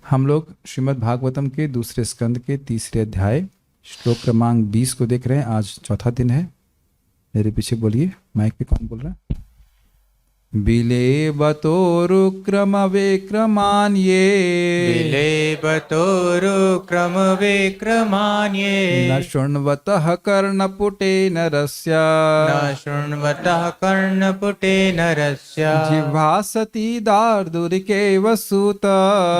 हम लोग श्रीमद् भागवतम के दूसरे स्कंद के तीसरे अध्याय श्लोक क्रमांक 20 को देख रहे हैं। आज चौथा दिन है। मेरे पीछे बोलिए, माइक पे कौन बोल रहा है? बिलेबतोरुक्रमविक्रमान्ये बिलेबतोरुक्रमविक्रमान्ये न शृण्वतः कर्णपुटे नरस्य न शृण्वतः कर्णपुटे नरस्य जिह्वासति दार्दुरिकेव सूत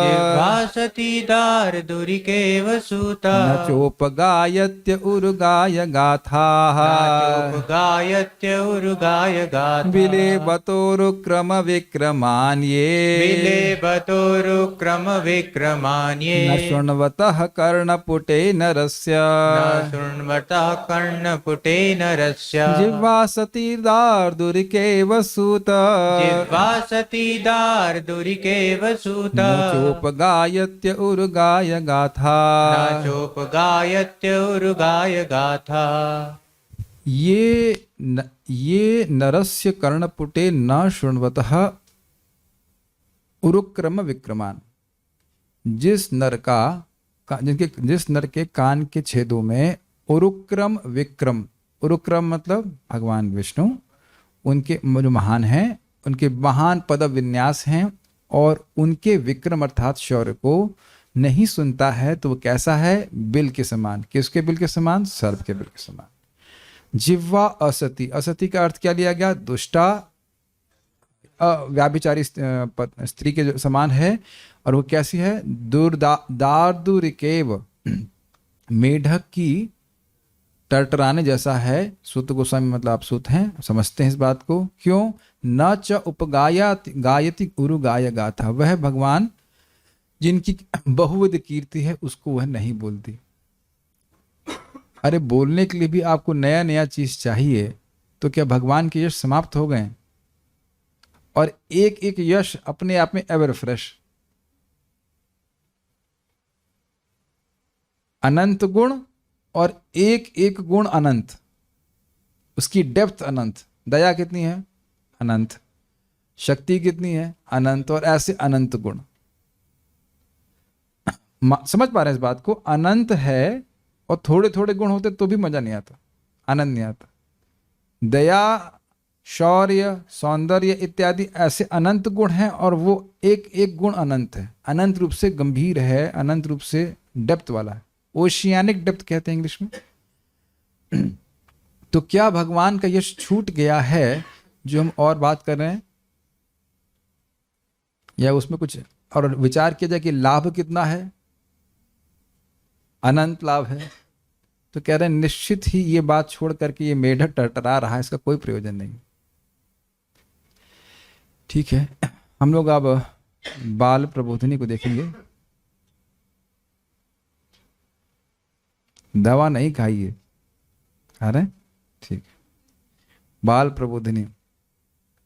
जिह्वासति दार्दुरिकेव सूत न चोपगायत्य उरुगाय गाथाः गायत्य उरुगाय गाथा बिलेबतोरुक्रमविक्रमान्ये बिलेबतोरुक्रमविक्रमान्ये न शृण्वतः कर्णपुटे नरस्य न शृण्वतः कर्णपुटे नरस्य जिह्वासति दार्दुरिकेव सूत जिह्वासति दार्दुरिकेव सूत न चोपगायत्य उरुगाय गाथा। न चोपगायत्य उरुगाय गाथा। ये नरस्य कर्णपुटे न शृण्वतः उरुक्रम विक्रमान। जिस नर के कान के छेदों में उरुक्रम विक्रम, उरुक्रम मतलब भगवान विष्णु, उनके जो महान हैं, उनके महान पद विन्यास हैं और उनके विक्रम अर्थात शौर्य को नहीं सुनता है तो वो कैसा है? बिल के समान। किसके बिल के समान? सर्प के बिल के समान। जिह्वा असति, असति का अर्थ क्या लिया गया? दुष्टा, व्याभिचारी स्त्री के समान है। और वो कैसी है? दार्दुरिकेव, मेढक की टरटराने जैसा है। सूत गोस्वामी मतलब आप सूत हैं, समझते हैं इस बात को। क्यों? न च गायति उरु गाय गाथा। वह भगवान जिनकी बहुविध कीर्ति है उसको वह नहीं बोलती। अरे बोलने के लिए भी आपको नया नया चीज चाहिए, तो क्या भगवान के यश समाप्त हो गए? और एक एक यश अपने आप में एवर फ्रेश, अनंत गुण और एक एक गुण अनंत, उसकी डेप्थ अनंत। दया कितनी है? अनंत। शक्ति कितनी है? अनंत। और ऐसे अनंत गुण। समझ पा रहे हैं इस बात को? अनंत है और थोड़े थोड़े गुण होते तो भी मजा नहीं आता, आनंद नहीं आता। दया, शौर्य, सौंदर्य इत्यादि ऐसे अनंत गुण हैं और वो एक एक गुण अनंत है, अनंत रूप से गंभीर है, अनंत रूप से डेप्थ वाला है। ओशियानिक डेप्थ कहते हैं इंग्लिश में। तो क्या भगवान का यश छूट गया है जो हम और बात कर रहे हैं? या उसमें कुछ और विचार किया जाए कि लाभ कितना है? अनंत लाभ है। तो कह रहे हैं निश्चित ही ये बात छोड़ करके ये मेढक टरटरा रहा है, इसका कोई प्रयोजन नहीं। ठीक है, हम लोग अब बाल प्रबोधिनी को देखेंगे। दवा नहीं खाइए, खा रहे? ठीक है। बाल प्रबोधिनी।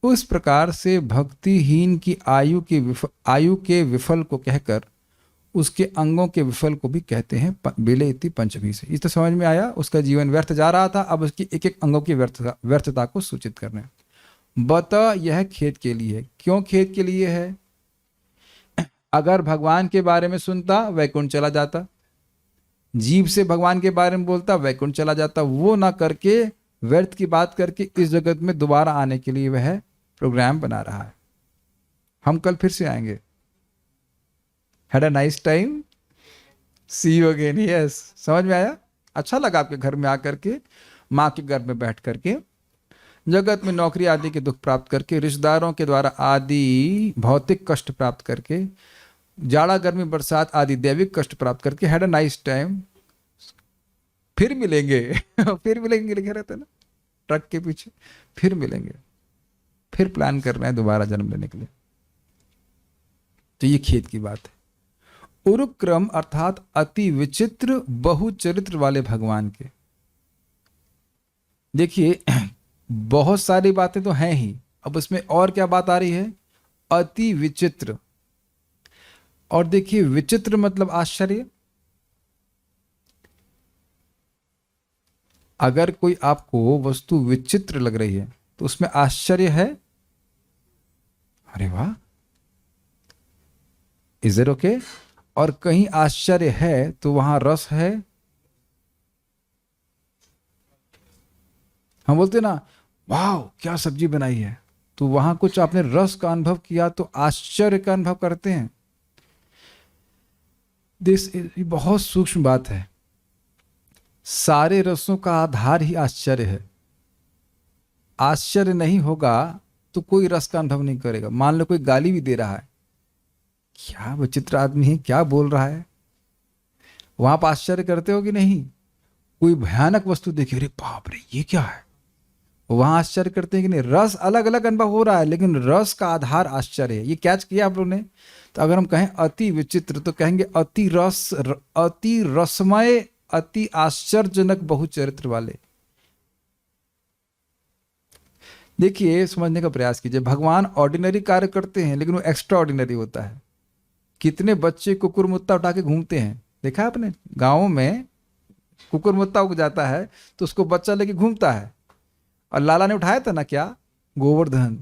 उस प्रकार से भक्तिहीन की आयु के विफल को कहकर उसके अंगों के विफल को भी कहते हैं बिलेति पंचमी से। इस तो समझ में आया, उसका जीवन व्यर्थ जा रहा था, अब उसकी एक एक अंगों की व्यर्थता को सूचित करने। बता यह खेत के लिए है। क्यों खेत के लिए है? अगर भगवान के बारे में सुनता वैकुंठ चला जाता, जीव से भगवान के बारे में बोलता वैकुंठ चला जाता। वो ना करके व्यर्थ की बात करके इस जगत में दोबारा आने के लिए वह प्रोग्राम बना रहा है। हम कल फिर से आएंगे। Had a nice time. See you again. Yes. समझ में आया? अच्छा लगा आपके घर में आकर के, माँ के घर में बैठ करके, जगत में नौकरी आदि के दुख प्राप्त करके, रिश्तेदारों के द्वारा आदि भौतिक कष्ट प्राप्त करके, जाड़ा गर्मी बरसात आदि दैविक कष्ट प्राप्त करके, हैड अ नाइस टाइम। फिर मिलेंगे। फिर मिलेंगे लिखे रहते ना ट्रक के पीछे, फिर मिलेंगे। फिर प्लान कर रहे हैं दोबारा जन्म लेने के लिए। तो ये खेत की बात है। उरुक्रम अर्थात अति विचित्र बहुचरित्र वाले भगवान के। देखिए बहुत सारी बातें तो हैं ही, अब उसमें और क्या बात आ रही है? अति विचित्र। और देखिए विचित्र मतलब आश्चर्य। अगर कोई आपको वस्तु विचित्र लग रही है तो उसमें आश्चर्य है। अरे वाह, इज इट ओके? और कहीं आश्चर्य है तो वहां रस है। हम बोलते हैं ना, वाह क्या सब्जी बनाई है, तो वहां कुछ आपने रस का अनुभव किया तो आश्चर्य का अनुभव करते हैं। ये बहुत सूक्ष्म बात है। सारे रसों का आधार ही आश्चर्य है। आश्चर्य नहीं होगा तो कोई रस का अनुभव नहीं करेगा। मान लो कोई गाली भी दे रहा है, क्या विचित्र आदमी है, क्या बोल रहा है, वहां आप आश्चर्य करते हो कि नहीं? कोई भयानक वस्तु देखी, अरे बाप रे ये क्या है, वहां आश्चर्य करते हैं कि नहीं? रस अलग अलग अनुभव हो रहा है, लेकिन रस का आधार आश्चर्य है। ये कैच किया आप लोगों ने? तो अगर हम कहें अति विचित्र तो कहेंगे अति रसमय, अति आश्चर्यजनक बहुचरित्र वाले। देखिए, समझने का प्रयास कीजिए। भगवान ऑर्डिनरी कार्य करते हैं लेकिन वो एक्स्ट्रा ऑर्डिनरी होता है। कितने बच्चे कुकुरमुत्ता उठा के घूमते हैं, देखा आपने? गाँव में कुकुरमुत्ता उग जाता है तो उसको बच्चा लेके घूमता है। और लाला ने उठाया था ना क्या, गोवर्धन।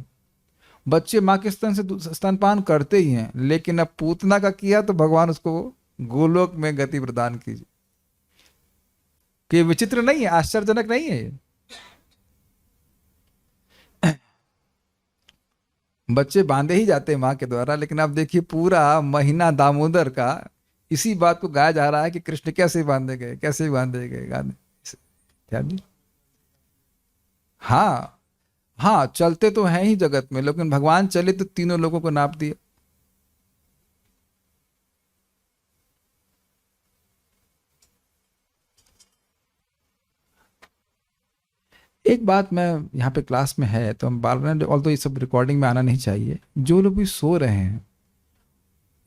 बच्चे माँ के स्तन से स्तनपान करते ही हैं, लेकिन अब पूतना का किया तो भगवान उसको गोलोक में गति प्रदान कीजिए। कि विचित्र नहीं है, आश्चर्यजनक नहीं है ये? बच्चे बांधे ही जाते हैं माँ के द्वारा, लेकिन अब देखिए पूरा महीना दामोदर का इसी बात को गाया जा रहा है कि कृष्ण कैसे बांधे गए, कैसे बांधे गए, गाने इत्यादि। हाँ हाँ, चलते तो हैं ही जगत में, लेकिन भगवान चले तो तीनों लोगों को नाप दिया। एक बात, मैं यहाँ पे क्लास में है तो हम बार बार, ऑल तो ये सब रिकॉर्डिंग में आना नहीं चाहिए, जो लोग भी सो रहे हैं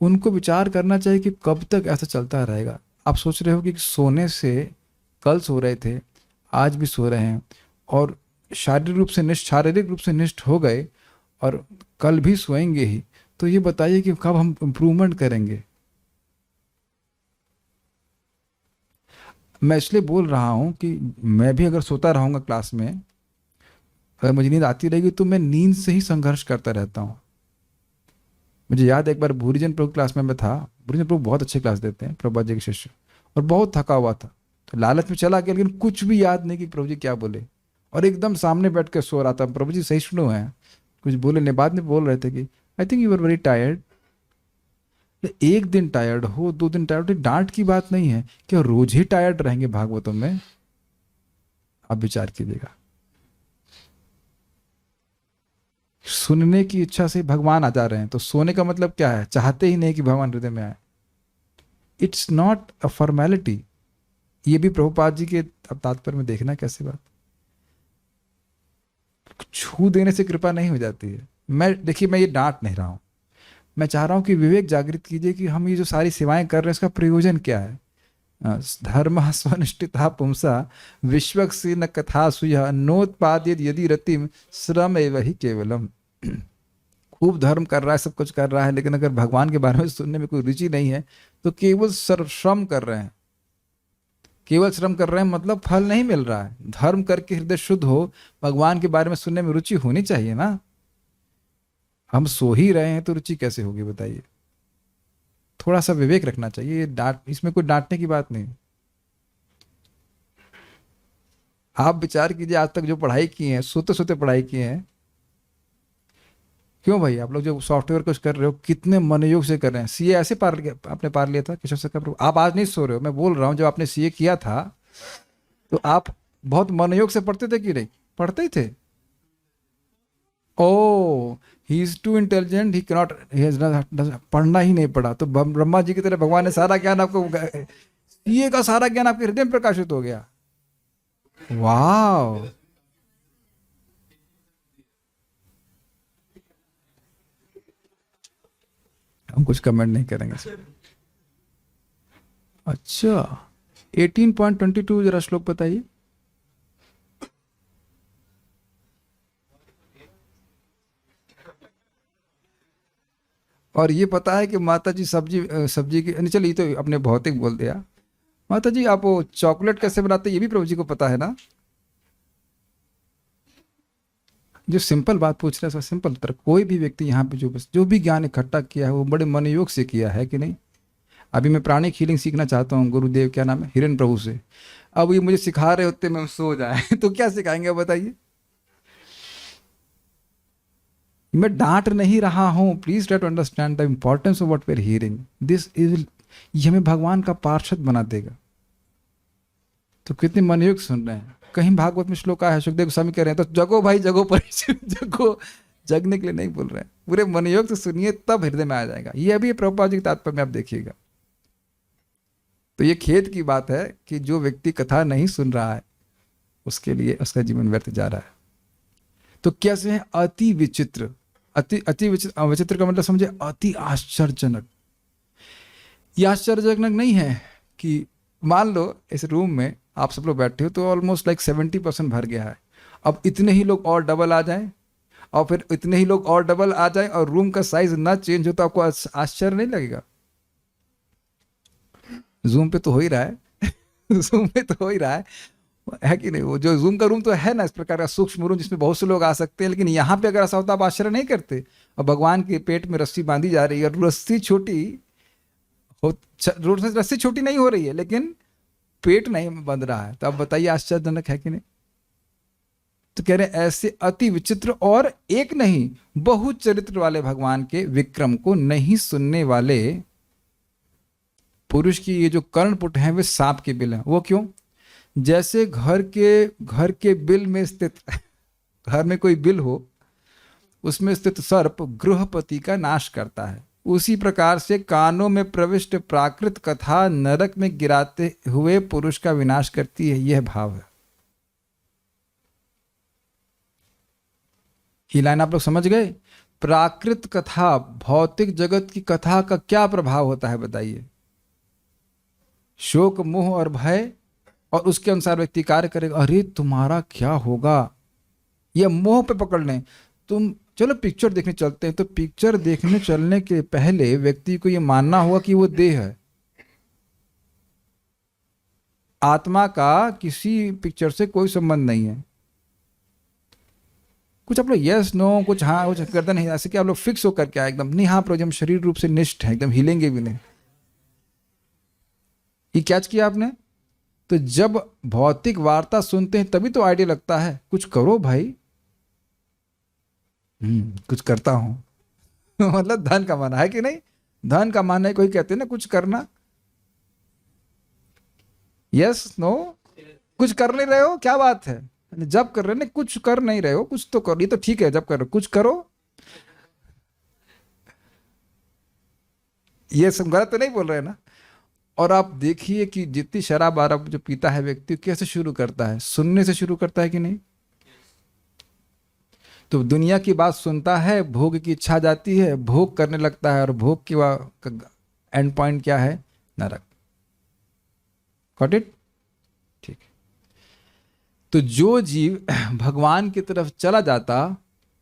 उनको विचार करना चाहिए कि कब तक ऐसा चलता रहेगा। आप सोच रहे हो कि सोने से, कल सो रहे थे, आज भी सो रहे हैं, और शारीरिक रूप से निष्ठ हो गए, और कल भी सोएंगे ही, तो ये बताइए कि कब हम इम्प्रूवमेंट करेंगे? मैं इसलिए बोल रहा हूँ कि मैं भी अगर सोता रहूँगा क्लास में, अगर मुझे नींद आती रहेगी तो मैं नींद से ही संघर्ष करता रहता हूँ। मुझे याद है एक बार भूरीजन प्रभु क्लास में मैं था। भूरीजन प्रभु बहुत अच्छे क्लास देते हैं, प्रभुपाद जी के शिष्य, और बहुत थका हुआ था, तो लालच में चला गया, लेकिन कुछ भी याद नहीं कि प्रभु जी क्या बोले, और एकदम सामने बैठ के सो रहा था। प्रभु जी सही सुनो है, कुछ बोले नहीं, बाद में बोल रहे थे कि I think you are very tired. एक दिन टायर्ड हो, 2 दिन टायर्ड हो, डांट की बात नहीं है, क्या रोज ही टायर्ड रहेंगे भागवतों में? आप विचार कीजिएगा। सुनने की इच्छा से भगवान आ जा रहे हैं, तो सोने का मतलब क्या है? चाहते ही नहीं कि भगवान हृदय में आए। It's not a formality. ये भी प्रभुपाद जी के अब तात्पर्य में देखना कैसी बात। छू देने से कृपा नहीं हो जाती है। देखिए, मैं ये डांट नहीं रहा हूं, मैं चाह रहा हूं कि विवेक जागृत कीजिए कि हम ये जो सारी सेवाएं कर रहे हैं इसका प्रयोजन क्या है। धर्म स्वनिष्ठिता पुंसा विश्वक्सी न कथा सुया नोत्पादित यदि रतिम श्रम एव ही केवलम। खूब धर्म कर रहा है, सब कुछ कर रहा है, लेकिन अगर भगवान के बारे में सुनने में कोई रुचि नहीं है तो केवल श्रम कर रहे हैं। केवल श्रम कर रहे हैं मतलब फल नहीं मिल रहा है। धर्म करके हृदय शुद्ध हो, भगवान के बारे में सुनने में रुचि होनी चाहिए ना। हम सो ही रहे हैं तो रुचि कैसे होगी बताइए? थोड़ा सा विवेक रखना चाहिए। ये इसमें कोई डांटने की बात नहीं। आप विचार कीजिए, आज तक जो पढ़ाई की है, सोते सोते पढ़ाई की है। क्यों भाई, आप लोग जो सॉफ्टवेयर कुछ कर रहे हो कितने मनोयोग से कर रहे हैं। सीए ऐसे आपने पार लिया था केशव सर? आप आज नहीं सो रहे हो, मैं बोल रहा हूँ जब आपने सीए किया था तो आप बहुत मनोयोग से पढ़ते थे कि नहीं? पढ़ते ही थे। Oh, he is too intelligent, he cannot, he has पढ़ना ही नहीं पड़ा। तो ब्रह्मा जी की तरह भगवान ने सारा ज्ञान आपको, सीए का सारा ज्ञान आपके हृदय में प्रकाशित हो गया। वाह, हम कुछ कमेंट नहीं करेंगे। अच्छा, 18.22 जरा श्लोक बताइए। और ये पता है कि माता जी सब्जी सब्जी की, चलिए ये तो अपने भौतिक बोल दिया। माता जी आप वो चॉकलेट कैसे बनाते हैं ये भी प्रभु जी को पता है ना? जो सिंपल बात पूछ रहे हैं सिंपल उत्तर। कोई भी व्यक्ति यहाँ पे जो भी ज्ञान इकट्ठा किया है वो बड़े मनोयोग से किया है कि नहीं? अभी मैं प्राणिक हीलिंग सीखना चाहता हूँ, गुरुदेव क्या नाम है, हिरन प्रभु से। अब ये मुझे सिखा रहे होते मैं सो जाए तो क्या सिखाएंगे आप बताइए। मैं डांट नहीं रहा हूं, please try to understand the importance of what we are hearing this is. ये हमें भगवान का पार्षद बना देगा। तो कितने मनयुक्त सुन रहे हैं। कहीं भागवत में श्लोक आया है, सुखदेव गोस्वामी कह रहे हैं तो जगो भाई जगो पर जगो, जगने के लिए नहीं बोल रहे हैं, पूरे मनयुक्त सुनिए तब हृदय में आ जाएगा। ये अभी प्रभुपाद जी के तात्पर्य में आप देखिएगा। तो ये खेद की बात है कि जो व्यक्ति कथा नहीं सुन रहा है उसके लिए उसका जीवन व्यर्थ जा रहा है। तो कैसे है अति विचित्र, अति विचित्र, विचित्र का मतलब समझे अति आश्चर्यजनक। ये आश्चर्यजनक नहीं है कि मान लो इस रूम में आप सब लोग बैठे हो तो ऑलमोस्ट लाइक 70% भर गया है। अब इतने ही लोग और डबल आ जाएं और फिर इतने ही लोग और डबल आ जाएं और रूम का साइज ना चेंज हो तो आपको आश्चर्य नहीं लगेगा। जूम पे तो हो ही रहा है जूम पे तो हो ही रहा है कि नहीं। वो जो जूम का रूम तो है ना इस प्रकार का सूक्ष्म रूम जिसमें बहुत से लोग आ सकते हैं, लेकिन यहाँ पे अगर ऐसा होता आप आश्चर्य नहीं करते। और भगवान के पेट में रस्सी बांधी जा रही है और रस्सी छोटी हो, रस्सी छोटी नहीं हो रही है लेकिन पेट नहीं बंध रहा है, तो अब बताइए आश्चर्यजनक है कि नहीं। तो कह रहे ऐसे अति विचित्र और एक नहीं बहु चरित्र वाले भगवान के विक्रम को नहीं सुनने वाले पुरुष की ये जो कर्णपुट हैं वे सांप के बिल हैं। वो क्यों? जैसे घर के बिल में स्थित घर में कोई बिल हो उसमें स्थित सर्प गृहपति का नाश करता है, उसी प्रकार से कानों में प्रविष्ट प्राकृत कथा नरक में गिराते हुए पुरुष का विनाश करती है। यह भाव है। ये लाइन आप लोग समझ गए? प्राकृत कथा, भौतिक जगत की कथा का क्या प्रभाव होता है बताइए? शोक, मोह और भय, और उसके अनुसार व्यक्ति कार्य करेगा। अरे तुम्हारा क्या होगा, यह मोह पे पकड़ लें। तुम चलो पिक्चर देखने चलते हैं, तो पिक्चर देखने चलने के पहले व्यक्ति को यह मानना होगा कि वो देह है। आत्मा का किसी पिक्चर से कोई संबंध नहीं है। कुछ आप लोग यस नो, कुछ हाँ कुछ गर्दन नहीं, ऐसे कि आप लोग फिक्स होकर क्या एकदम नहीं, हाँ प्रभु हम शरीर रूप से निष्ठ है, एकदम हिलेंगे भी नहीं। ये कैच किया आपने? तो जब भौतिक वार्ता सुनते हैं तभी तो आइडिया लगता है कुछ करो भाई। कुछ करता हूं मतलब धन कमाना है कि नहीं? धन कमाना है, कोई कहते हैं ना कुछ करना। यस नो, कुछ कर नहीं रहे हो, क्या बात है? जब कर रहे ना, कुछ कर नहीं रहे हो, कुछ तो करो। ये तो ठीक है, जब कर रहे हो कुछ करो। ये सब गलत तो नहीं बोल रहे ना। और आप देखिए कि जितनी शराब आराब जो पीता है व्यक्ति कैसे शुरू करता है, सुनने से शुरू करता है कि नहीं। तो दुनिया की बात सुनता है, भोग की इच्छा जाती है, भोग करने लगता है, और भोग की एंड पॉइंट क्या है? नरक। Got it? ठीक। तो जो जीव भगवान की तरफ चला जाता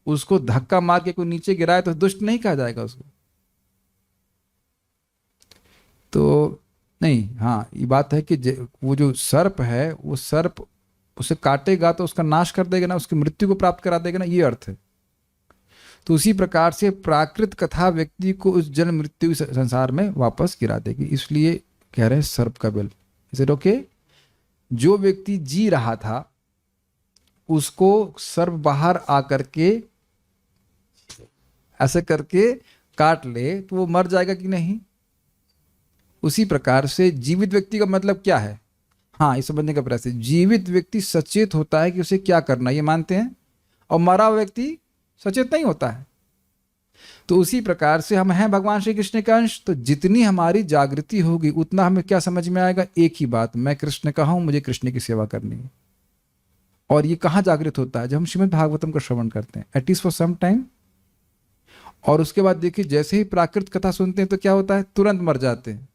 उसको धक्का मार के कोई नीचे गिराए तो दुष्ट नहीं कहा जाएगा उसको। तो नहीं, हाँ ये बात है कि वो जो सर्प है वो सर्प उसे काटेगा तो उसका नाश कर देगा ना, उसकी मृत्यु को प्राप्त करा देगा ना, ये अर्थ है। तो उसी प्रकार से प्राकृत कथा व्यक्ति को उस जन्म मृत्यु संसार में वापस गिरा देगी। इसलिए कह रहे हैं सर्प का बिल। Is it okay? जो व्यक्ति जी रहा था उसको सर्प बाहर आकर के ऐसे करके काट ले तो वो मर जाएगा कि नहीं? उसी प्रकार से जीवित व्यक्ति का मतलब क्या है? हाँ, इस समझने का प्रयास है। जीवित व्यक्ति सचेत होता है कि उसे क्या करना, ये मानते हैं, और मरा हुआ व्यक्ति सचेत नहीं होता है। तो उसी प्रकार से हम हैं भगवान श्री कृष्ण का अंश, तो जितनी हमारी जागृति होगी उतना हमें क्या समझ में आएगा? एक ही बात, मैं कृष्ण का हूं, मुझे कृष्ण की सेवा करनी है। और ये कहाँ जागृत होता है? जब हम श्रीमद् भागवतम का श्रवण करते हैं, एटलीस्ट फॉर सम टाइम। और उसके बाद देखिए जैसे ही प्राकृत कथा सुनते हैं तो क्या होता है? तुरंत मर जाते हैं।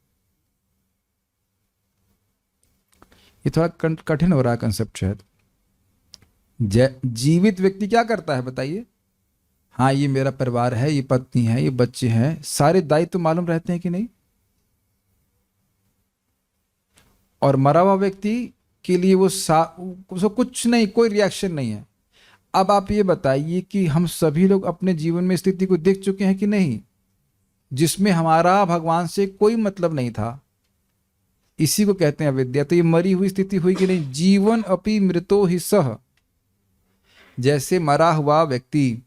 ये थोड़ा कठिन हो रहा है कंसेप्ट शायद। जीवित व्यक्ति क्या करता है बताइए? हाँ ये मेरा परिवार है, ये पत्नी है, ये बच्चे हैं, सारे दायित्व तो मालूम रहते हैं कि नहीं? और मरा हुआ व्यक्ति के लिए वो कुछ नहीं, कोई रिएक्शन नहीं है। अब आप ये बताइए कि हम सभी लोग अपने जीवन में स्थिति को देख चुके हैं कि नहीं? जिसमें हमारा भगवान से कोई मतलब नहीं था, इसी को कहते हैं अविद्या। तो ये मरी हुई स्थिति हुई कि नहीं? जीवन अपि मृतो ही सह, जैसे मरा हुआ व्यक्ति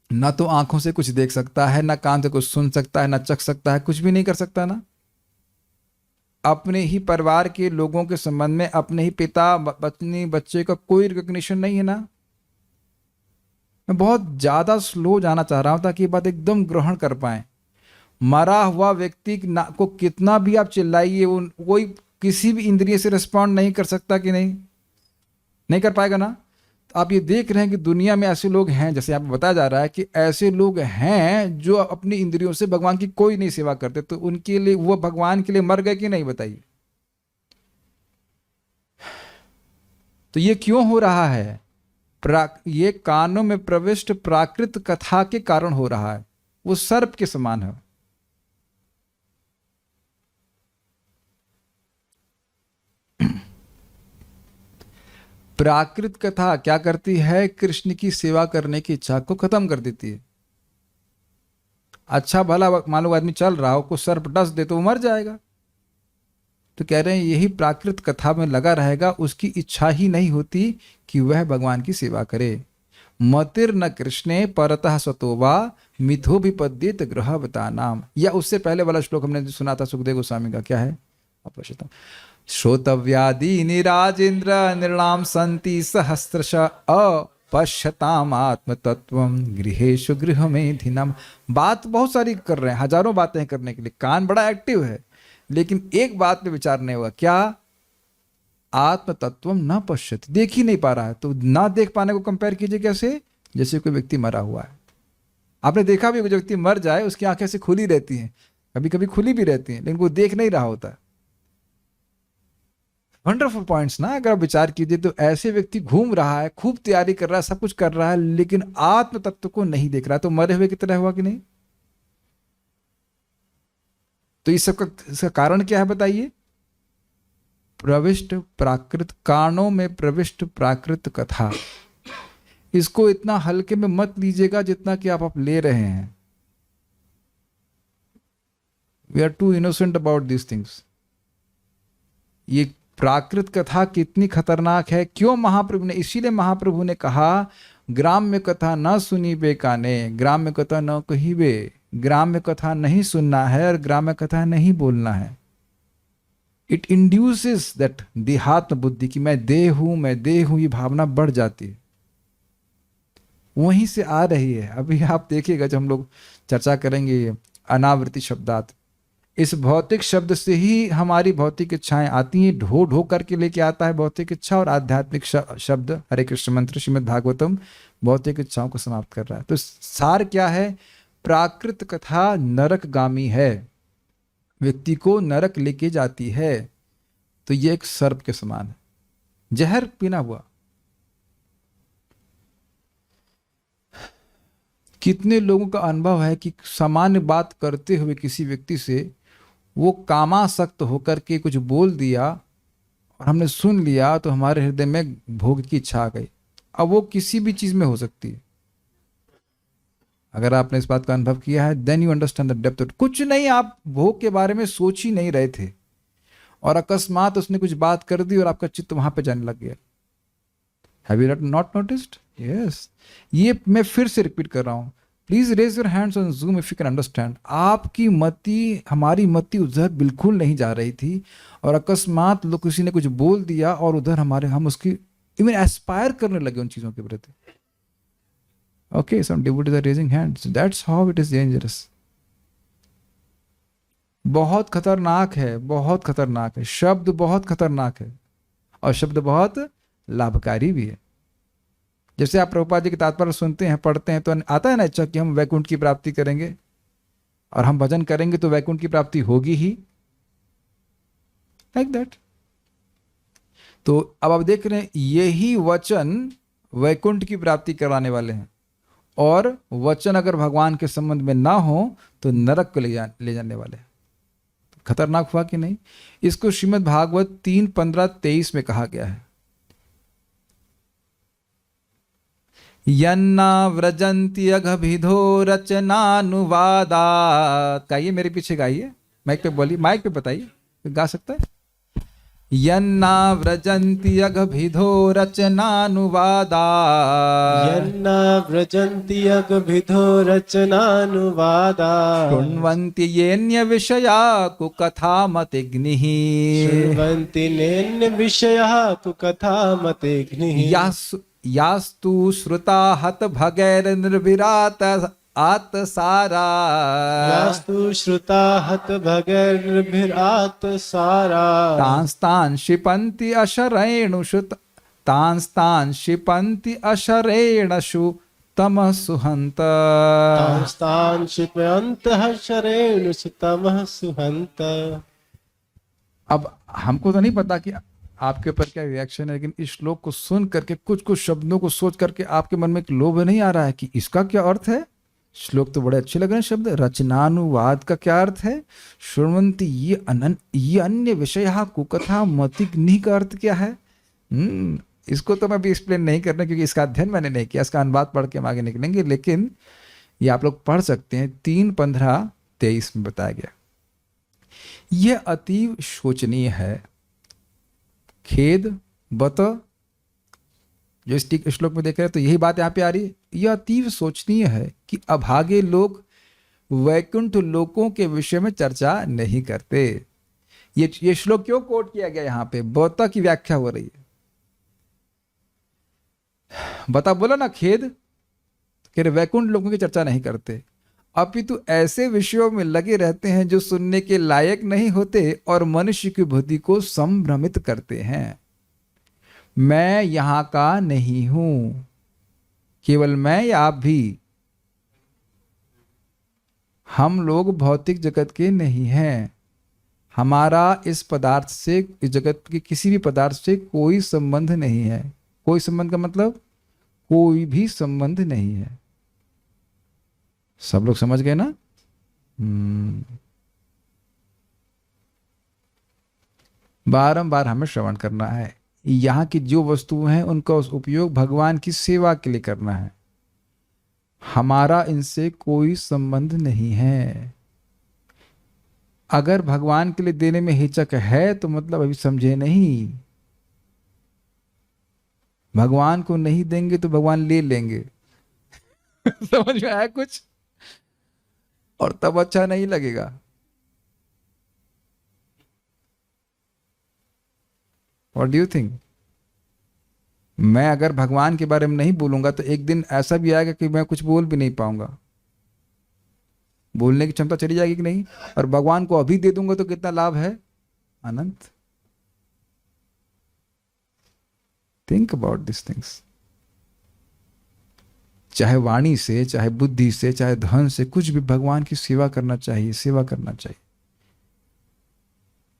ना तो आंखों से कुछ देख सकता है, ना कान से कुछ सुन सकता है, ना चख सकता है, कुछ भी नहीं कर सकता ना। अपने ही परिवार के लोगों के संबंध में अपने ही पिता पत्नी बच्चे का कोई रिकॉग्निशन नहीं है ना। मैं बहुत ज्यादा स्लो जाना चाह रहा हूं ताकि ये बात एकदम ग्रहण कर पाए। मरा हुआ व्यक्ति को कितना भी आप चिल्लाइए, वो कोई किसी भी इंद्रिय से रिस्पॉन्ड नहीं कर सकता कि नहीं? नहीं कर पाएगा ना। तो आप ये देख रहे हैं कि दुनिया में ऐसे लोग हैं, जैसे यहाँ पे बताया जा रहा है कि ऐसे लोग हैं जो अपनी इंद्रियों से भगवान की कोई नहीं सेवा करते, तो उनके लिए वो भगवान के लिए मर गए कि नहीं, बताइए। तो ये क्यों हो रहा है? ये कानों में प्रविष्ट प्राकृत कथा के कारण हो रहा है। वो सर्प के समान है। प्राकृत कथा क्या करती है? कृष्ण की सेवा करने की इच्छा को खत्म कर देती है। अच्छा भला मान लो आदमी चल रहा हो, को सर्प डस दे तो वो मर जाएगा। तो कह रहे हैं यही प्राकृत कथा में लगा रहेगा, उसकी इच्छा ही नहीं होती कि वह भगवान की सेवा करे। मतिर न कृष्णे परतः स्वतोवा मिथो विपद्येत ग्रहवता नाम। या उससे पहले वाला श्लोक हमने सुना था सुखदेव गोस्वामी का, क्या है? अपश्यतम श्रोतव्यादि निराजेन्द्र निर्णाम संति सहस्रश अपश्यताम आत्मतत्वम गृहेशु गृह में धिनम। बात बहुत सारी कर रहे हैं, हजारों बातें करने के लिए, कान बड़ा एक्टिव है, लेकिन एक बात पे विचार नहीं हुआ। क्या? आत्म तत्वम न पश्यति, देख ही नहीं पा रहा है। तो ना देख पाने को कंपेयर कीजिए कैसे? जैसे कोई व्यक्ति मरा हुआ है। आपने देखा भी, जो व्यक्ति मर जाए उसकी आंखें से खुली रहती हैं, कभी कभी खुली भी रहती हैं, लेकिन वो देख नहीं रहा होता। वंडरफुल पॉइंट्स ना। अगर आप विचार कीजिए तो ऐसे व्यक्ति घूम रहा है, खूब तैयारी कर रहा है, सब कुछ कर रहा है, लेकिन आत्म तत्व को नहीं देख रहा है, तो मरे हुए की तरह हुआ कि नहीं? तो इस सब का इसका कारण क्या है बताइए? प्रविष्ट प्राकृत, कानों में प्रविष्ट प्राकृत कथा। इसको इतना हल्के में मत लीजिएगा जितना कि आप ले रहे हैं। We are too innocent about this things. ये प्राकृत कथा कितनी खतरनाक है, क्यों महाप्रभु ने, इसीलिए महाप्रभु ने कहा ग्राम्य कथा न सुनी बे काने, ग्राम्य कथा न कहिबे। ग्राम्य कथा नहीं सुनना है और ग्राम्य कथा नहीं बोलना है। इट इंड्यूसेस दैट देहात्म बुद्धि की मैं देह हूं, ये भावना बढ़ जाती है, वहीं से आ रही है। अभी आप देखिएगा जब हम लोग चर्चा करेंगे अनावृत्ति शब्दात, इस भौतिक शब्द से ही हमारी भौतिक इच्छाएं आती हैं, ढो ढो करके लेके आता है भौतिक इच्छा, और आध्यात्मिक शब्द हरे कृष्ण मंत्र श्रीमद् भागवतम भौतिक इच्छाओं को समाप्त कर रहा है। तो सार क्या है? प्राकृत कथा नरकगामी है, व्यक्ति को नरक लेके जाती है। तो ये एक सर्प के समान है, जहर पीना हुआ। कितने लोगों का अनुभव है कि सामान्य बात करते हुए किसी व्यक्ति से वो कामासक्त होकर के कुछ बोल दिया और हमने सुन लिया, तो हमारे हृदय में भोग की इच्छा आ गई। अब वो किसी भी चीज में हो सकती है। अगर आपने इस बात का अनुभव किया है, then you understand the depth. कुछ नहीं, आप भोग के बारे में सोच ही नहीं रहे थे और अकस्मात उसने कुछ बात कर दी और आपका चित्त वहां पे जाने लग गया। Have you not noticed? Yes. ये मैं फिर से रिपीट कर रहा हूं, please raise your hands on Zoom if you can understand. आपकी मति, हमारी मति उधर बिल्कुल नहीं जा रही थी और अकस्मात लोग किसी ने कुछ बोल दिया और उधर हम उसकी इवन एस्पायर करने लगे उन चीजों के प्रति। Okay, some devotees are raising hands. That's how it is dangerous. बहुत खतरनाक है, बहुत खतरनाक है। शब्द बहुत खतरनाक है और शब्द बहुत लाभकारी भी है। जैसे आप प्रभुपाद जी के तात्पर्य सुनते हैं, पढ़ते हैं, तो आता है ना इच्छा कि हम वैकुंठ की प्राप्ति करेंगे और हम भजन करेंगे तो वैकुंठ की प्राप्ति होगी ही, लाइक दैट। तो अब आप देख रहे हैं यही वचन वैकुंठ की प्राप्ति कराने वाले हैं, और वचन अगर भगवान के संबंध में ना हो तो नरक को ले जाने वाले हैं। खतरनाक हुआ कि नहीं? इसको श्रीमद् भागवत 3:15-23 में कहा गया है यन्ना व्रजन्ति अघभिधो रचनानुवादात्। गाइए, मेरे पीछे गाइए, माइक पे बोलिए, माइक पे बताइए, गा सकता है? यन्ना व्रजन्ति अघभिधो रचनानुवादात् यन्ना व्रजन्ति अगभिधो रचनानुवादा शृण्वन्ति येऽन्य विषया कुकथामतिग्निः शृण्वन्ति नेन्य विषयः कुकथामतिघ्निः यास्तु श्रुता हत भगैर्निर्विरात आतसारा यास्तु श्रुता हत भगैर्भिरात सारा तांस्तान् क्षिपन्ति अशरेणुषु तमः सुहन्त। तांस्तान् क्षिपयन्तः शरेणु सुतमः सुहन्त। अब हमको तो नहीं पता कि आपके ऊपर क्या रिएक्शन है, लेकिन इस श्लोक को सुन करके कुछ कुछ शब्दों को सोच करके आपके मन में एक लोभ नहीं आ रहा है कि इसका क्या अर्थ है? श्लोक तो बड़े अच्छे लग रहे हैं शब्द। रचनानुवाद का क्या अर्थ है? शृण्वन्ति ये अन्य विषय कुकथा मतिग्नि का अर्थ क्या है? इसको तो मैं भी एक्सप्लेन नहीं करना, क्योंकि इसका अध्ययन मैंने नहीं किया। इसका अनुवाद पढ़ के हम आगे निकलेंगे, लेकिन ये आप लोग पढ़ सकते हैं। 3:15-23 में बताया गया। यह अतीव शोचनीय है, खेद बत, जो इस श्लोक में देख रहे हैं तो यही बात यहाँ पे आ रही है। यह अतीव शोचनीय है कि अभागे लोग वैकुंठ लोकों के विषय में चर्चा नहीं करते। ये श्लोक क्यों कोट किया गया यहाँ पे? बता की व्याख्या हो रही है। बता बोला ना, खेद, कि वैकुंठ लोगों की चर्चा नहीं करते, अपितु ऐसे विषयों में लगे रहते हैं जो सुनने के लायक नहीं होते और मनुष्य की बुद्धि को संभ्रमित करते हैं। मैं यहां का नहीं हूं, केवल मैं या आप भी, हम लोग भौतिक जगत के नहीं हैं। हमारा इस पदार्थ से, इस जगत के किसी भी पदार्थ से कोई संबंध नहीं है। कोई संबंध का मतलब कोई भी संबंध नहीं है। सब लोग समझ गए ना? बारंबार हमें श्रवण करना है। यहाँ की जो वस्तुएं हैं उनका उपयोग भगवान की सेवा के लिए करना है। हमारा इनसे कोई संबंध नहीं है। अगर भगवान के लिए देने में हिचक है तो मतलब अभी समझे नहीं। भगवान को नहीं देंगे तो भगवान ले लेंगे। समझ में आया कुछ? और तब अच्छा नहीं लगेगा। What do you think? मैं अगर भगवान के बारे में नहीं बोलूंगा तो एक दिन ऐसा भी आएगा कि मैं कुछ बोल भी नहीं पाऊंगा। बोलने की क्षमता चली जाएगी कि नहीं? और भगवान को अभी दे दूंगा तो कितना लाभ है? अनंत। Think about this things. चाहे वाणी से, चाहे बुद्धि से, चाहे धन से, कुछ भी भगवान की सेवा करना चाहिए, सेवा करना चाहिए।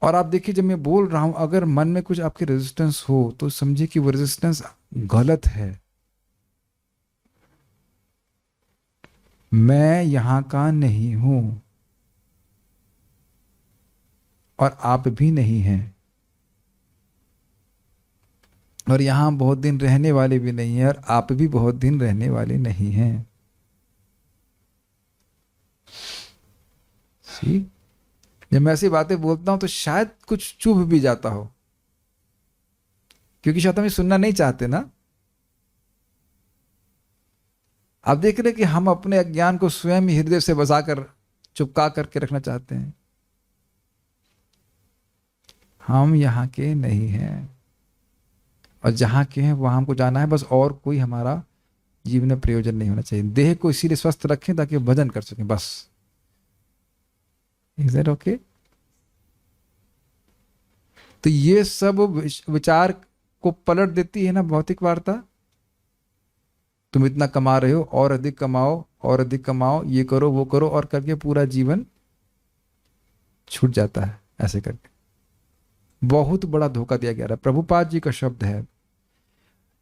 और आप देखिए, जब मैं बोल रहा हूं, अगर मन में कुछ आपके रेजिस्टेंस हो तो समझिए कि वो रेजिस्टेंस गलत है। मैं यहां का नहीं हूं और आप भी नहीं हैं, और यहां बहुत दिन रहने वाले भी नहीं हैं, और आप भी बहुत दिन रहने वाले नहीं हैं। सी, जब मैं ऐसी बातें बोलता हूं तो शायद कुछ चुभ भी जाता हो, क्योंकि शायद हम ये सुनना नहीं चाहते ना। आप देख रहे कि हम अपने अज्ञान को स्वयं ही हृदय से बसाकर चुपका करके रखना चाहते हैं। हम यहाँ के नहीं हैं, और जहां के हैं वहां हमको जाना है बस, और कोई हमारा जीवन में प्रयोजन नहीं होना चाहिए। देह को इसीलिए स्वस्थ रखें ताकि भजन कर सकें, बस। Is that okay? तो ये सब विचार को पलट देती है ना भौतिक वार्ता। तुम इतना कमा रहे हो, और अधिक कमाओ, और अधिक कमाओ, ये करो वो करो, और करके पूरा जीवन छूट जाता है ऐसे करके। बहुत बड़ा धोखा दिया गया है। प्रभुपाद जी का शब्द है,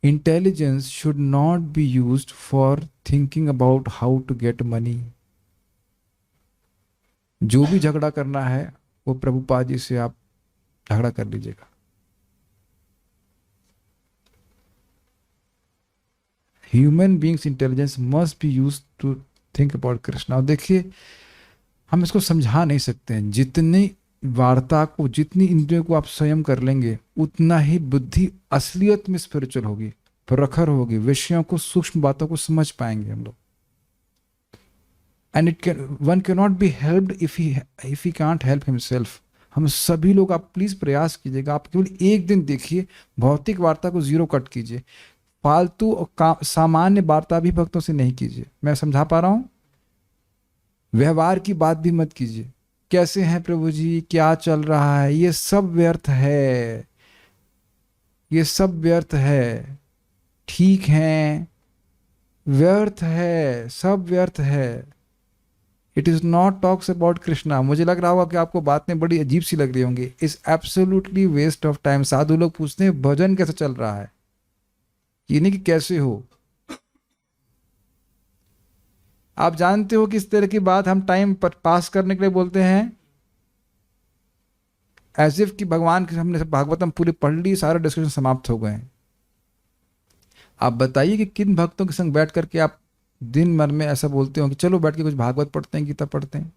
intelligence should not be used for thinking about how to get money. जो भी झगड़ा करना है वो प्रभुपाद जी से आप झगड़ा कर लीजिएगा। Human beings intelligence must be use to think about Krishna. और देखिए, हम इसको समझा नहीं सकते हैं। जितनी वार्ता को, जितनी इंद्रियों को आप स्वयं कर लेंगे, उतना ही बुद्धि असलियत में स्पिरिचुअल होगी, प्रखर होगी, विषयों को, सूक्ष्म बातों को समझ पाएंगे हम लोग। And it can, one can not be helped if he can't help himself. हम सभी लोग, आप प्लीज प्रयास कीजिएगा, आप केवल एक दिन देखिए, भौतिक वार्ता को जीरो कट कीजिए, फालतू और सामान्य वार्ता भी भक्तों से नहीं कीजिए। मैं समझा पा रहा हूं? व्यवहार की बात भी मत कीजिए, कैसे हैं प्रभु जी, क्या चल रहा है, ये सब व्यर्थ है, ये सब व्यर्थ है, ठीक है, व्यर्थ है, सब व्यर्थ है। It is not talks about Krishna. मुझे लग रहा होगा कि आपको बातें बड़ी अजीब सी लग रही होंगी। It's absolutely waste of time. साधु लोग पूछते हैं भजन कैसे चल रहा है, ये नहीं कि कैसे हो। आप जानते हो कि इस तरह की बात हम टाइम पर पास करने के लिए बोलते हैं, एज इफ कि भगवान के, हमने भागवतम पूरी पढ़ ली, सारे डिस्कशन समाप्त हो गए हैं। आप बताइए कि किन भक्तों के संग बैठ करके आप दिन भर में ऐसा बोलते हो कि चलो बैठ के कुछ भागवत पढ़ते हैं, गीता पढ़ते हैं।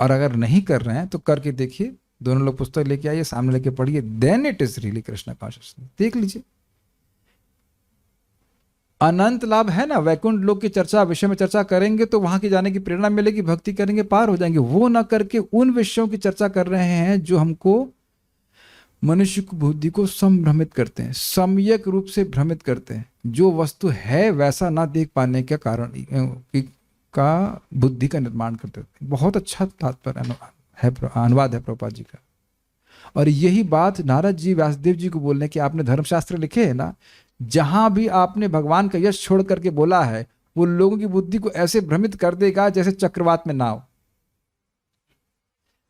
और अगर नहीं कर रहे हैं तो करके देखिए, दोनों लोग पुस्तक लेके आइए, सामने लेके पढ़िए, then it is really Krishna consciousness. देख लीजिए, अनंत लाभ है ना। वैकुंठ लोक की चर्चा, विषय में चर्चा करेंगे तो वहां की जाने की प्रेरणा मिलेगी, भक्ति करेंगे, पार हो जाएंगे। वो ना करके उन विषयों की चर्चा कर रहे हैं जो हमको, मनुष्य की बुद्धि को संभ्रमित करते हैं, सम्यक रूप से भ्रमित करते हैं, जो वस्तु है वैसा ना देख पाने के कारण का बुद्धि का निर्माण करते हैं। बहुत अच्छा तात्पर्य है, अनुवाद है प्रभुपाद जी का। और यही बात नारद जी व्यासदेव जी को बोलने कि आपने धर्मशास्त्र लिखे है ना, जहां भी आपने भगवान का यश छोड़ करके बोला है, वो लोगों की बुद्धि को ऐसे भ्रमित कर देगा जैसे चक्रवात में नाव।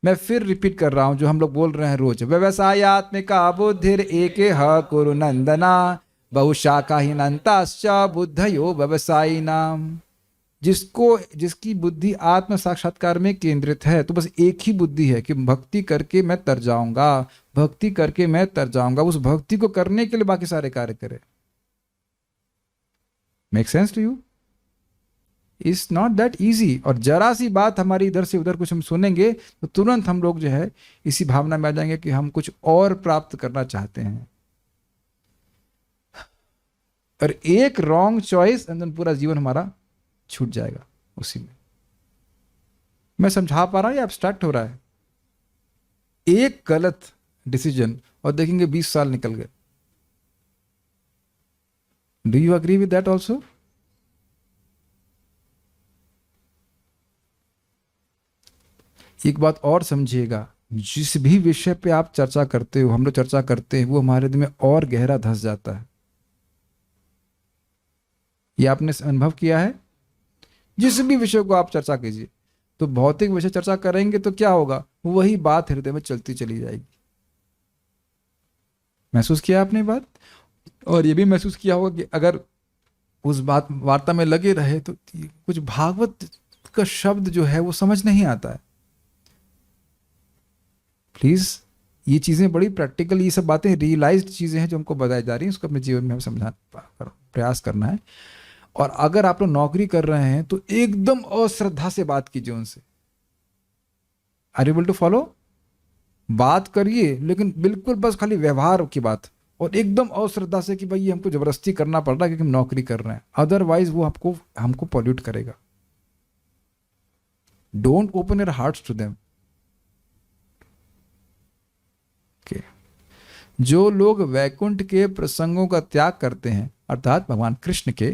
मैं फिर रिपीट कर रहा हूं जो हम लोग बोल रहे हैं रोज, व्यवसायात्मिका बुद्धिर एके ह कुरु नंदना बहुशाखा ही नंताश्च बुद्धयो व्यवसायी नाम। जिसकी बुद्धि आत्म साक्षात्कार में केंद्रित है, तो बस एक ही बुद्धि है कि भक्ति करके मैं तर जाऊंगा, भक्ति करके मैं तर जाऊंगा। उस भक्ति को करने के लिए बाकी सारे कार्य करे। Make sense to you? It's not that easy. और जरा सी बात हमारी इधर से उधर कुछ हम सुनेंगे तो तुरंत हम लोग जो है इसी भावना में आ जाएंगे कि हम कुछ और प्राप्त करना चाहते हैं, और एक रॉन्ग चॉइस एंड देन पूरा जीवन हमारा छूट जाएगा उसी में। मैं समझा पा रहा हूं या एब्स्ट्रैक्ट हो रहा है? एक गलत डिसीजन और देखेंगे 20 साल निकल गए। Do you agree with that also? एक बात और समझिएगा, जिस भी विषय पे आप चर्चा करते हो, हम लोग चर्चा करते हैं, वो हमारे दिल में और गहरा धंस जाता है। ये आपने अनुभव किया है? जिस भी विषय को आप चर्चा कीजिए, तो भौतिक विषय चर्चा करेंगे तो क्या होगा, वही बात हृदय में चलती चली जाएगी। महसूस किया आपने बात? और ये भी महसूस किया होगा कि अगर उस बात वार्ता में लगे रहे तो कुछ भागवत का शब्द जो है वो समझ नहीं आता है। प्लीज, ये चीजें बड़ी प्रैक्टिकल, ये सब बातें रियलाइज्ड चीजें हैं जो हमको बताई जा रही हैं, उसको अपने जीवन में हम समझाने प्रयास करना है। और अगर आप लोग नौकरी कर रहे हैं तो एकदम अश्रद्धा से बात कीजिए उनसे। Are able to follow? बात करिए लेकिन बिल्कुल बस खाली व्यवहार की बात, और एकदम अश्रद्धा से कि भाई ये हमको जबरदस्ती करना पड़ रहा है क्योंकि हम नौकरी कर रहे हैं, अदरवाइज वो हमको पॉल्यूट करेगा। Don't open your hearts to them. जो लोग वैकुंठ के प्रसंगों का त्याग करते हैं, अर्थात भगवान कृष्ण के,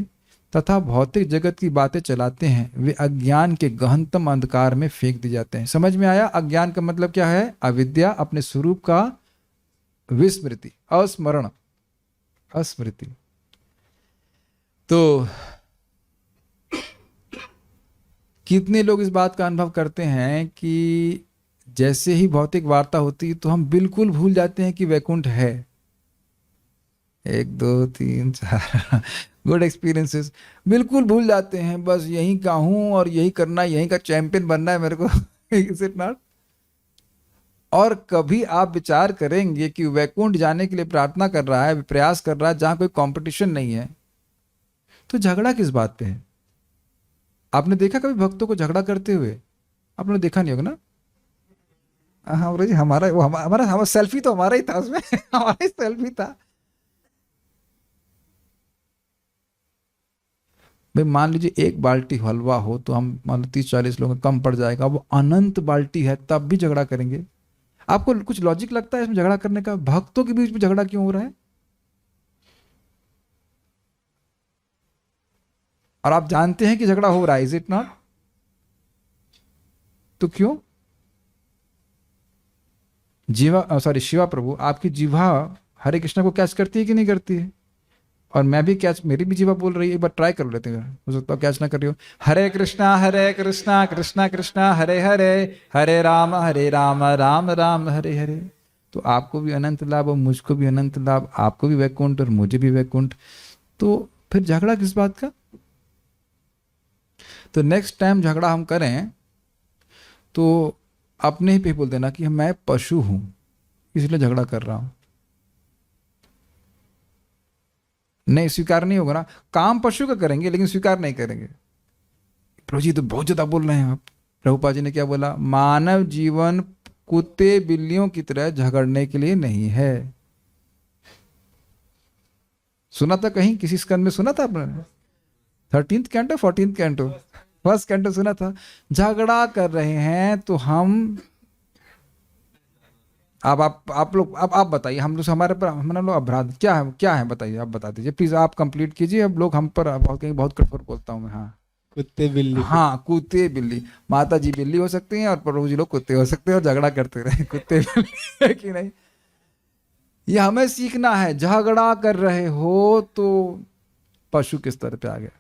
तथा भौतिक जगत की बातें चलाते हैं, वे अज्ञान के गहनतम अंधकार में फेंक दिए जाते हैं। समझ में आया? अज्ञान का मतलब क्या है? अविद्या, अपने स्वरूप का विस्मृति, अस्मरण, अस्मृति। तो कितने लोग इस बात का अनुभव करते हैं कि जैसे ही भौतिक वार्ता होती है तो हम बिल्कुल भूल जाते हैं कि वैकुंठ है। 1 2 3 4 गुड एक्सपीरियंसेस, बिल्कुल भूल जाते हैं। बस यहीं का हूं और यही करना, यहीं का चैंपियन बनना है मेरे को। Is it not? और कभी आप विचार करेंगे कि वैकुंठ जाने के लिए प्रार्थना कर रहा है, प्रयास कर रहा है, जहां कोई कंपटीशन नहीं है, तो झगड़ा किस बात पे है? आपने देखा कभी भक्तों को झगड़ा करते हुए? आपने देखा नहीं होगा ना? हाँ जी, हमारा वो हमारा हमारा सेल्फी तो हमारा ही था उसमें हमारा ही सेल्फी था। भाई मान लीजिए एक बाल्टी हलवा हो तो हम मान लो 30-40 लोगों का कम पड़ जाएगा, वो अनंत बाल्टी है तब भी झगड़ा करेंगे। आपको कुछ लॉजिक लगता है इसमें झगड़ा करने का? भक्तों के बीच में झगड़ा क्यों हो रहा है? और आप जानते हैं कि झगड़ा हो रहा है, इज इट नॉट? तो क्यों? जीवा सॉरी शिवा प्रभु, आपकी जीवा हरे कृष्णा को कैच करती है कि नहीं करती है? और मैं भी कैच, मेरी भी जीवा बोल रही है, एक बार ट्राई कर लेते हैं, हो सकता है कैच ना कर रही हो। हरे कृष्णा कृष्णा कृष्णा हरे हरे, हरे राम राम राम हरे हरे। तो आपको भी अनंत लाभ और मुझको भी अनंत लाभ, आपको भी वैकुंठ और मुझे भी वैकुंठ। तो फिर झगड़ा किस बात का? तो नेक्स्ट टाइम झगड़ा हम करें तो अपने ही पे बोल देना कि मैं पशु हूं इसलिए झगड़ा कर रहा हूं। नहीं, स्वीकार नहीं होगा ना। काम पशु का करेंगे लेकिन स्वीकार नहीं करेंगे। प्रभु जी तो बहुत ज्यादा बोल रहे हैं आप। प्रभुपाद जी ने क्या बोला? मानव जीवन कुत्ते बिल्लियों की तरह झगड़ने के लिए नहीं है। सुना था कहीं किसी स्कंद में? सुना था आपने? 13th canto 14th canto 1st canto सुना था। झगड़ा कर रहे हैं तो हम, अब आप लोग, अब आप बताइए, हम लोग हमारे पर हमारा लोग अपराध क्या है बताइए, आप बता दीजिए प्लीज, आप कंप्लीट कीजिए। अब लोग हम पर कहीं बहुत कठोर बोलता हूँ मैं। हाँ, कुत्ते बिल्ली। हाँ, कुत्ते बिल्ली। माता जी बिल्ली हो सकती हैं और प्रभु जी लोग कुत्ते हो सकते हैं और झगड़ा करते रहे कुत्ते बिल्ली है कि नहीं? ये हमें सीखना है। झगड़ा कर रहे हो तो पशु किस तरह पे आ गया।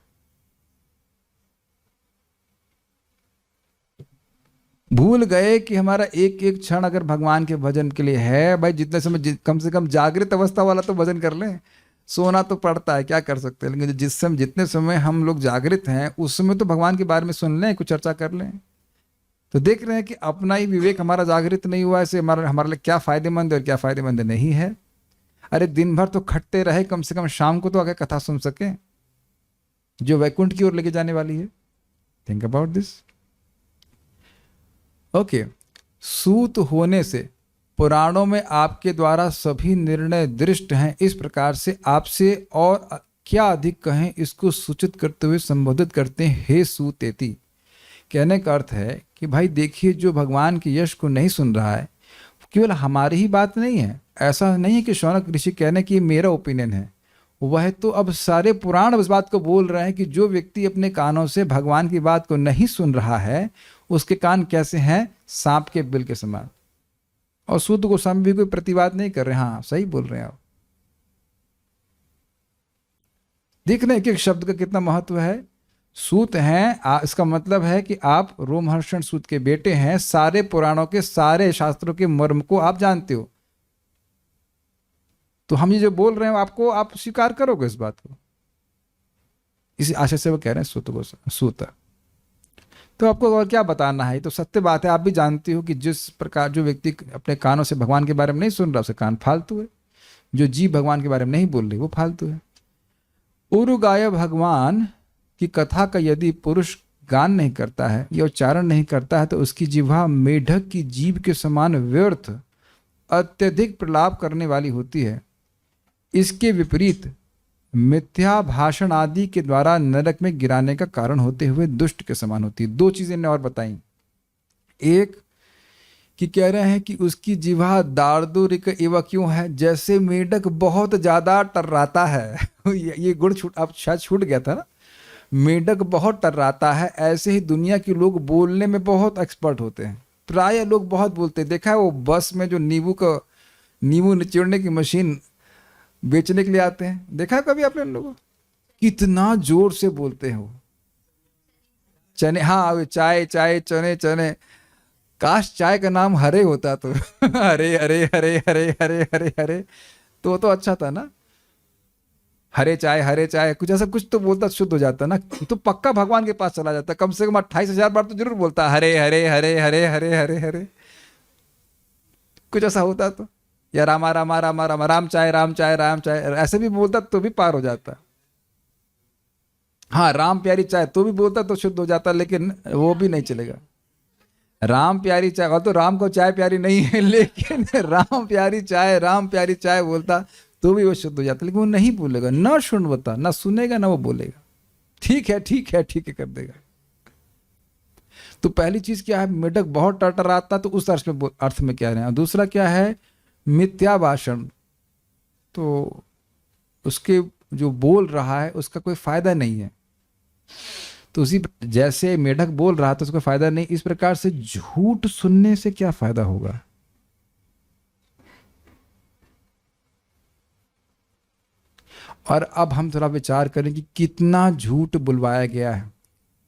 भूल गए कि हमारा एक एक क्षण अगर भगवान के भजन के लिए है। भाई जितने समय कम से कम जागृत अवस्था वाला तो भजन कर लें। सोना तो पड़ता है, क्या कर सकते हैं, लेकिन जिस समय जितने समय हम लोग जागृत हैं उस समय तो भगवान के बारे में सुन लें, कुछ चर्चा कर लें। तो देख रहे हैं कि अपना ही विवेक हमारा जागृत नहीं हुआ, ऐसे हमारे लिए क्या फायदेमंद है और क्या फायदेमंद नहीं है। अरे दिन भर तो खटते रहे, कम से कम शाम को तो आगे कथा सुन सके जो वैकुंठ की ओर लेके जाने वाली है। Think about this. ओके, सूत होने से पुराणों में आपके द्वारा सभी निर्णय दृष्ट हैं, इस प्रकार से आपसे और क्या अधिक कहें, इसको सूचित करते हुए संबोधित करते हैं, हे सूतेति। कहने का अर्थ है कि भाई देखिए, जो भगवान के यश को नहीं सुन रहा है, केवल हमारी ही बात नहीं है। ऐसा नहीं है कि शौनक ऋषि कहने की मेरा ओपिनियन है, वह तो अब सारे पुराण इस बात को बोल रहे हैं कि जो व्यक्ति अपने कानों से भगवान की बात को नहीं सुन रहा है उसके कान कैसे हैं? सांप के बिल के समान। और सूत गोस्वामी भी कोई प्रतिवाद नहीं कर रहे। हाँ, सही बोल रहे हैं आप। देख रहे हैं कि एक शब्द का कितना महत्व है। सूत हैं, इसका मतलब है कि आप रोमहर्षण सूत के बेटे हैं। सारे पुराणों के, सारे शास्त्रों के मर्म को आप जानते हो। तो हम ये जो बोल रहे हैं आपको, आप स्वीकार करोगे इस बात को। इसी आशा से वो कह रहे हैं सूत। तो आपको और क्या बताना है, तो सत्य बात है। आप भी जानते हो कि जिस प्रकार जो व्यक्ति अपने कानों से भगवान के बारे में नहीं सुन रहा, उसके कान फालतू है। जो जीव भगवान के बारे में नहीं बोल रही, वो फालतू है। उरुगाय भगवान की कथा का यदि पुरुष गान नहीं करता है या उच्चारण नहीं करता है तो उसकी जिह्वा मेढक की जीभ के समान व्यर्थ अत्यधिक प्रलाप करने वाली होती है। इसके विपरीत मिथ्या भाषण आदि के द्वारा नरक में गिराने का कारण होते हुए दुष्ट के समान होती है। दो चीजें ने और बताई। एक कि कह रहे हैं कि उसकी जिह्वा दार्दुरिक एवं क्यों है, जैसे मेढक बहुत ज्यादा टर्राता है ये गुण अब शायद छूट गया था ना। मेढक बहुत टर्राता है, ऐसे ही दुनिया के लोग बोलने में बहुत एक्सपर्ट होते हैं। प्राय लोग बहुत बोलते हैं। देखा है वो बस में जो नींबू निचोड़ने की मशीन बेचने के लिए आते हैं, देखा है कभी आपने लोगों? कितना जोर से बोलते हैं वो। चने, हाँ, चाय चाय, चने चने। काश चाय का नाम हरे होता तो हरे हरे हरे हरे हरे हरे हरे तो अच्छा था ना। हरे चाय कुछ ऐसा कुछ तो बोलता, शुद्ध हो जाता ना, तो पक्का भगवान के पास चला जाता। कम से कम 28,000 बार तो जरूर बोलता हरे हरे हरे हरे हरे हरे हरे। कुछ ऐसा होता तो, या रामा रामा रामा रामा, राम चाहे राम चाहे राम चाहे, ऐसे भी बोलता तो भी पार हो जाता। हाँ, राम प्यारी चाय तो भी बोलता तो शुद्ध हो जाता, लेकिन वो भी नहीं चलेगा। राम प्यारी चाय, और तो राम को चाय प्यारी नहीं है, लेकिन राम प्यारी चाय बोलता तो भी वो शुद्ध हो जाता, लेकिन वो नहीं बोलेगा, ना सुनवता, ना सुनेगा ना वो बोलेगा। ठीक है ठीक है ठीक है कर देगा। तो पहली चीज क्या है, मेढक बहुत टरटराता, तो उस अर्थ में कह रहे हैं। दूसरा क्या है, मिथ्या भाषण, तो उसके जो बोल रहा है उसका कोई फायदा नहीं है। तो उसी जैसे मेढक बोल रहा था उसका फायदा नहीं, इस प्रकार से झूठ सुनने से क्या फायदा होगा। और अब हम थोड़ा विचार करें कि कितना झूठ बुलवाया गया है।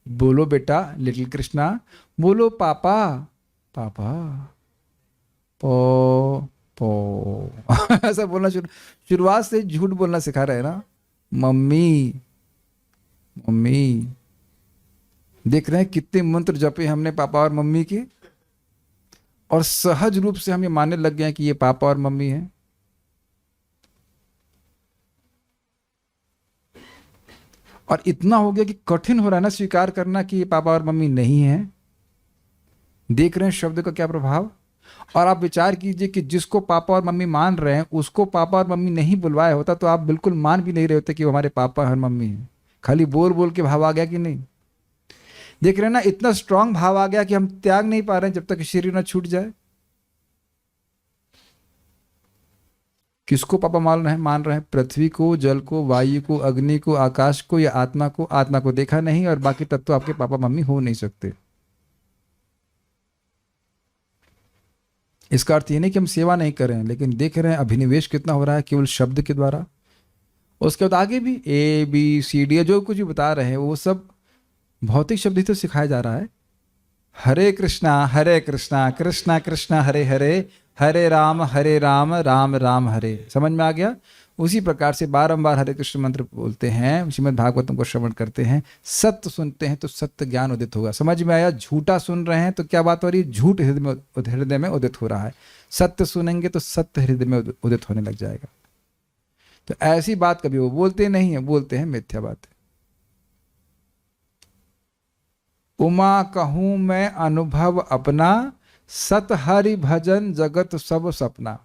बोलो बेटा लिटिल कृष्णा, बोलो पापा पापा, पो पो ऐसा बोलना शुरुआत से झूठ बोलना सिखा रहे हैं ना। मम्मी मम्मी, देख रहे हैं कितने मंत्र जपे हमने पापा और मम्मी के, और सहज रूप से हम ये मानने लग गए हैं कि ये पापा और मम्मी हैं। और इतना हो गया कि कठिन हो रहा है ना स्वीकार करना कि ये पापा और मम्मी नहीं है। देख रहे हैं शब्द का क्या प्रभाव। और आप विचार कीजिए कि जिसको पापा और मम्मी मान रहे हैं उसको पापा और मम्मी नहीं बुलवाया होता तो आप बिल्कुल मान भी नहीं रहे होते कि वो हमारे पापा और मम्मी हैं। खाली बोल बोल के भाव आ गया कि नहीं। देख रहे हैं ना, इतना स्ट्रांग भाव आ गया कि हम त्याग नहीं पा रहे हैं जब तक शरीर ना छूट जाए। किसको पापा मान रहे हैं? पृथ्वी को, जल को, वायु को, अग्नि को, आकाश को या आत्मा को। आत्मा को देखा नहीं और बाकी तत्व आपके पापा मम्मी हो नहीं सकते। इसका अर्थ ये नहीं कि हम सेवा नहीं कर रहे हैं, लेकिन देख रहे हैं अभिनिवेश कितना हो रहा है केवल शब्द के द्वारा। उसके बाद आगे भी ए बी सी डी जो कुछ भी बता रहे हैं वो सब भौतिक शब्द ही तो सिखाया जा रहा है। हरे कृष्णा कृष्णा कृष्णा हरे हरे, हरे राम राम राम हरे। समझ में आ गया। उसी प्रकार से बारंबार हरे कृष्ण मंत्र बोलते हैं, श्रीमद् भागवतम को श्रवण करते हैं, सत्य सुनते हैं तो सत्य ज्ञान उदित होगा। समझ में आया। झूठा सुन रहे हैं तो क्या बात हो रही है? झूठ हृदय में उदित हो रहा है। सत्य सुनेंगे तो सत्य हृदय में उदित होने लग जाएगा। तो ऐसी बात कभी वो बोलते नहीं है, बोलते हैं मिथ्या बात। उमा कहूं मैं अनुभव अपना, सत हरि भजन जगत सब सपना।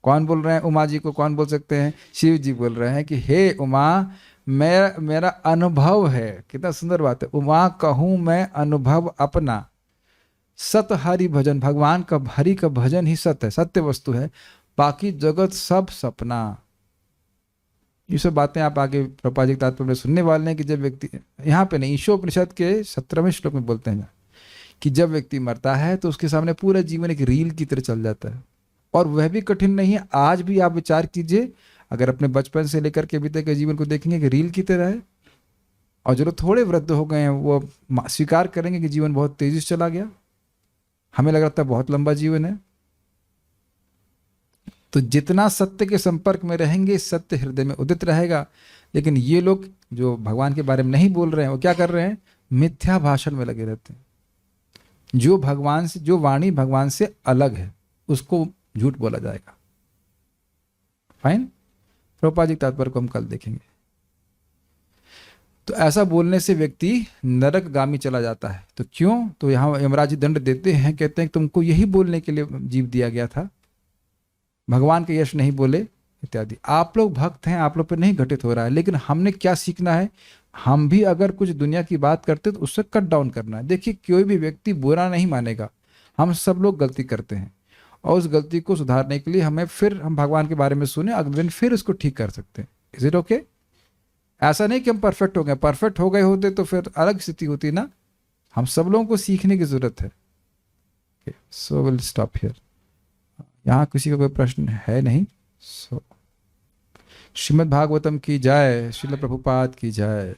कौन बोल रहे हैं? उमा जी को कौन बोल सकते हैं? शिव जी बोल रहे हैं कि हे उमा, मेरा अनुभव है। कितना सुंदर बात है। उमा कहूं मैं अनुभव अपना, सत हरि भजन, भगवान का हरि का भजन ही सत्य है, सत्य वस्तु है, बाकी जगत सब सपना। ये सब बातें आप आगे प्रभुपाद जी के तात्पर्य में सुनने वाले हैं कि जब व्यक्ति, यहाँ पे नहीं, ईशोपनिषद के 17वें श्लोक में बोलते हैं कि जब व्यक्ति मरता है तो उसके सामने पूरा जीवन एक रील की तरह चल जाता है। और वह भी कठिन नहीं है। आज भी आप विचार कीजिए, अगर अपने बचपन से लेकर के अभी तक के जीवन को देखेंगे कि रील की तरह है। और जो थोड़े वृद्ध हो गए हैं वो स्वीकार करेंगे कि जीवन बहुत तेजी से चला गया। हमें लग रहा था बहुत लंबा जीवन है। तो जितना सत्य के संपर्क में रहेंगे सत्य हृदय में उदित रहेगा। लेकिन ये लोग जो भगवान के बारे में नहीं बोल रहे हैं वो क्या कर रहे हैं? मिथ्या भाषण में लगे रहते हैं। जो भगवान से, जो वाणी भगवान से अलग है उसको झूठ बोला जाएगा। फाइन। प्रभुपाद जी तात्पर्य को हम कल देखेंगे। तो ऐसा बोलने से व्यक्ति नरकगामी चला जाता है। तो क्यों? तो यहाँ यमराज जी दंड देते हैं, कहते हैं तुमको यही बोलने के लिए जीव दिया गया था, भगवान के यश नहीं बोले इत्यादि। आप लोग भक्त हैं, आप लोग पर नहीं घटित हो रहा है, लेकिन हमने क्या सीखना है? हम भी अगर कुछ दुनिया की बात करते तो उससे कट डाउन करना है। देखिए कोई भी व्यक्ति बुरा नहीं मानेगा, हम सब लोग गलती करते हैं और उस गलती को सुधारने के लिए हम भगवान के बारे में सुने, अगले दिन फिर उसको ठीक कर सकते हैं। Is it okay? ऐसा नहीं कि हम परफेक्ट हो गए, परफेक्ट हो गए होते तो फिर अलग स्थिति होती ना। हम सब लोगों को सीखने की जरूरत है। So will stop here. यहाँ किसी का कोई प्रश्न है नहीं। सो श्रीमद् भागवतम की जय, श्रील प्रभुपाद की जय।